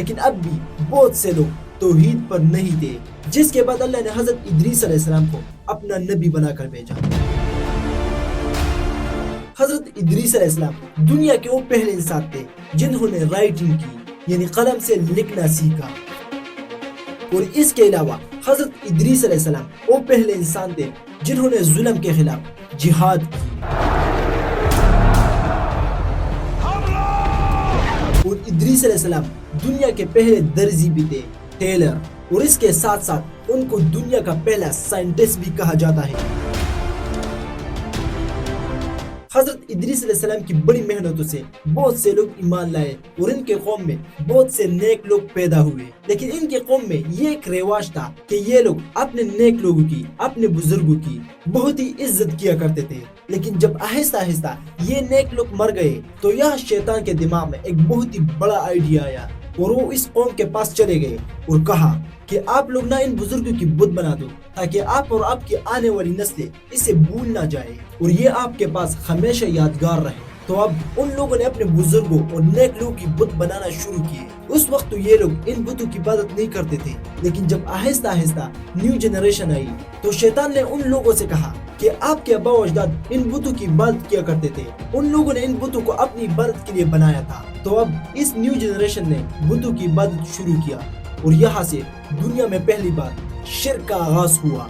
لیکن اب بھی بہت سے لوگ توحید پر نہیں تھے، جس کے بعد اللہ نے حضرت ادریس علیہ السلام کو اپنا نبی بنا کر بھیجا۔ حضرت ادریس علیہ السلام دنیا کے وہ پہلے انسان تھے جنہوں نے رائٹنگ کی، یعنی قلم سے لکھنا سیکھا۔ اور اس کے علاوہ حضرت ادریس علیہ السلام وہ پہلے انسان تھے جنہوں نے ظلم کے خلاف جہاد کی۔ اور ادریس علیہ السلام دنیا کے پہلے درزی بھی تھے، ٹیلر، اور اس کے ساتھ ساتھ ان کو دنیا کا پہلا سائنٹسٹ بھی کہا جاتا ہے۔ حضرت ادریس علیہ السلام کی بڑی محنتوں سے بہت سے لوگ ایمان لائے اور ان کے قوم میں بہت سے نیک لوگ پیدا ہوئے، لیکن ان کے قوم میں یہ ایک رواج تھا کہ یہ لوگ اپنے نیک لوگوں کی، اپنے بزرگوں کی بہت ہی عزت کیا کرتے تھے۔ لیکن جب آہستہ آہستہ یہ نیک لوگ مر گئے تو یہ شیطان کے دماغ میں ایک بہت ہی بڑا آئیڈیا آیا اور وہ اس قوم کے پاس چلے گئے اور کہا کہ آپ لوگ نہ ان بزرگوں کی بت بنا دو تاکہ آپ اور آپ کی آنے والی نسلیں اسے بھول نہ جائے اور یہ آپ کے پاس ہمیشہ یادگار رہے۔ تو اب ان لوگوں نے اپنے بزرگوں اور نیک لوگوں کی بت بنانا شروع کیے۔ اس وقت تو یہ لوگ ان بتوں کی عبادت نہیں کرتے تھے، لیکن جب آہستہ آہستہ نیو جنریشن آئی تو شیطان نے ان لوگوں سے کہا کہ آپ کے آباء و اجداد ان بتوں کی عبادت کیا کرتے تھے، ان لوگوں نے ان بتوں کو اپنی عبادت کے لیے بنایا تھا۔ تو اب اس نیو جنریشن نے بتوں کی عبادت شروع کیا اور یہاں سے دنیا میں پہلی بار شرک کا آغاز ہوا۔